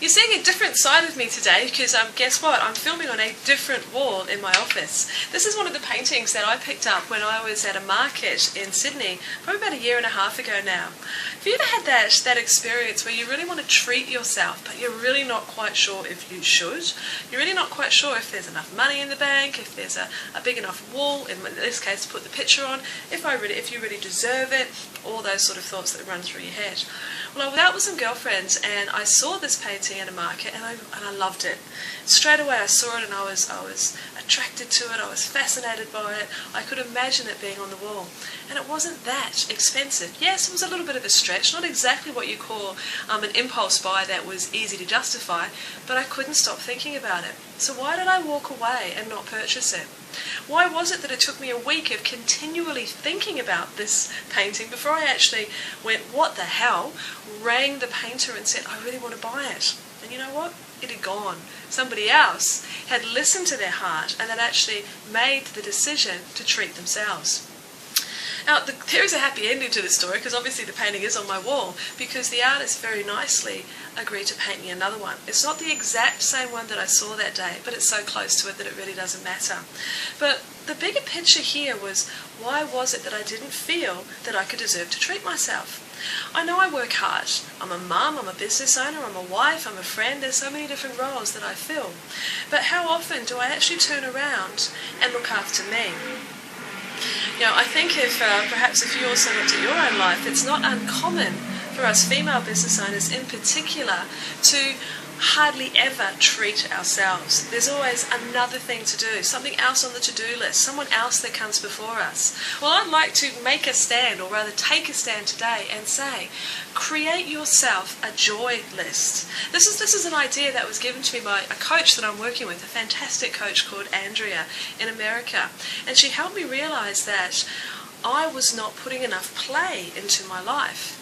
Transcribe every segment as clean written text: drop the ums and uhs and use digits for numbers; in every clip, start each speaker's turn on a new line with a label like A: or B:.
A: You're seeing a different side of me today because guess what? I'm filming on a different wall in my office. This is one of the paintings that I picked up when I was at a market in Sydney, probably about a year and a half ago now. Have you ever had that experience where you really want to treat yourself, but you're really not quite sure if you should? You're really not quite sure if there's enough money in the bank, if there's a big enough wall, in this case to put the picture on, if you really deserve it, all those sort of thoughts that run through your head. Well, I was out with some girlfriends and I saw this painting at a market and I loved it. Straight away I saw it and I was attracted to it, I was fascinated by it, I could imagine it being on the wall. And it wasn't that expensive. Yes, it was a little bit of a stretch, not exactly what you call an impulse buy that was easy to justify, but I couldn't stop thinking about it. So why did I walk away and not purchase it? Why was it that it took me a week of continually thinking about this painting before I actually went, what the hell, rang the painter and said, I really want to buy it? And you know what? It had gone. Somebody else had listened to their heart and had actually made the decision to treat themselves. Now, there is a happy ending to this story because obviously the painting is on my wall because the artist very nicely agreed to paint me another one. It's not the exact same one that I saw that day, but it's so close to it that it really doesn't matter. But the bigger picture here was, why was it that I didn't feel that I could deserve to treat myself? I know I work hard. I'm a mum, I'm a business owner, I'm a wife, I'm a friend. There's so many different roles that I fill. But how often do I actually turn around and look after me? You know, I think perhaps if you also looked at your own life, it's not uncommon for us female business owners in particular to hardly ever treat ourselves. There's always another thing to do, something else on the to-do list, someone else that comes before us. Well, I'd like to make a stand, or rather take a stand today and say, create yourself a joy list. This is an idea that was given to me by a coach that I'm working with, a fantastic coach called Andrea in America. And she helped me realize that I was not putting enough play into my life.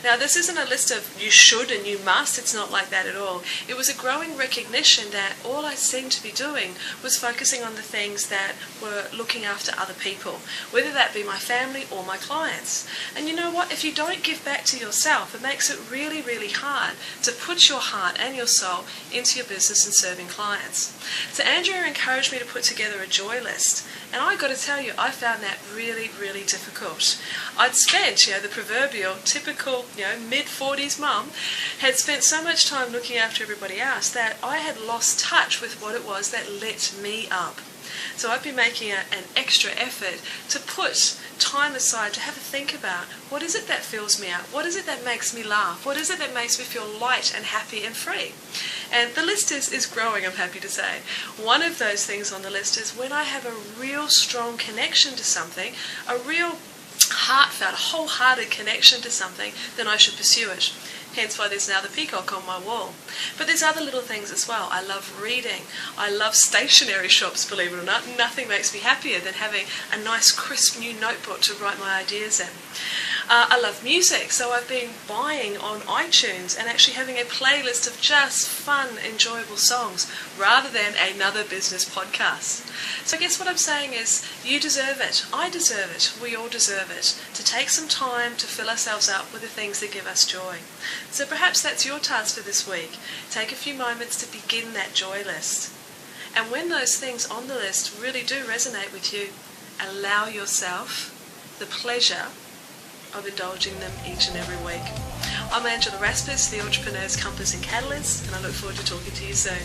A: Now, this isn't a list of you should and you must. It's not like that at all. It was a growing recognition that all I seemed to be doing was focusing on the things that were looking after other people, whether that be my family or my clients. And you know what? If you don't give back to yourself, it makes it really, really hard to put your heart and your soul into your business and serving clients. So Andrea encouraged me to put together a joy list. And I got to tell you, I found that really, really difficult. I'd spent, the proverbial, typical, mid-40s mum, had spent so much time looking after everybody else that I had lost touch with what it was that lit me up. So I've been making an extra effort to put time aside to have a think about, what is it that fills me up? What is it that makes me laugh? What is it that makes me feel light and happy and free? And the list is growing, I'm happy to say. One of those things on the list is when I have a real strong connection to something, a real heartfelt, wholehearted connection to something, then I should pursue it. Hence why there's now the Peacock on my wall. But there's other little things as well. I love reading. I love stationery shops, believe it or not. Nothing makes me happier than having a nice crisp new notebook to write my ideas in. I love music, so I've been buying on iTunes and actually having a playlist of just fun, enjoyable songs rather than another business podcast. So I guess what I'm saying is, you deserve it, I deserve it, we all deserve it, to take some time to fill ourselves up with the things that give us joy. So perhaps that's your task for this week. Take a few moments to begin that joy list. And when those things on the list really do resonate with you, allow yourself the pleasure of indulging them each and every week. I'm Raspass, the Entrepreneur's Compass and Catalyst, and I look forward to talking to you soon.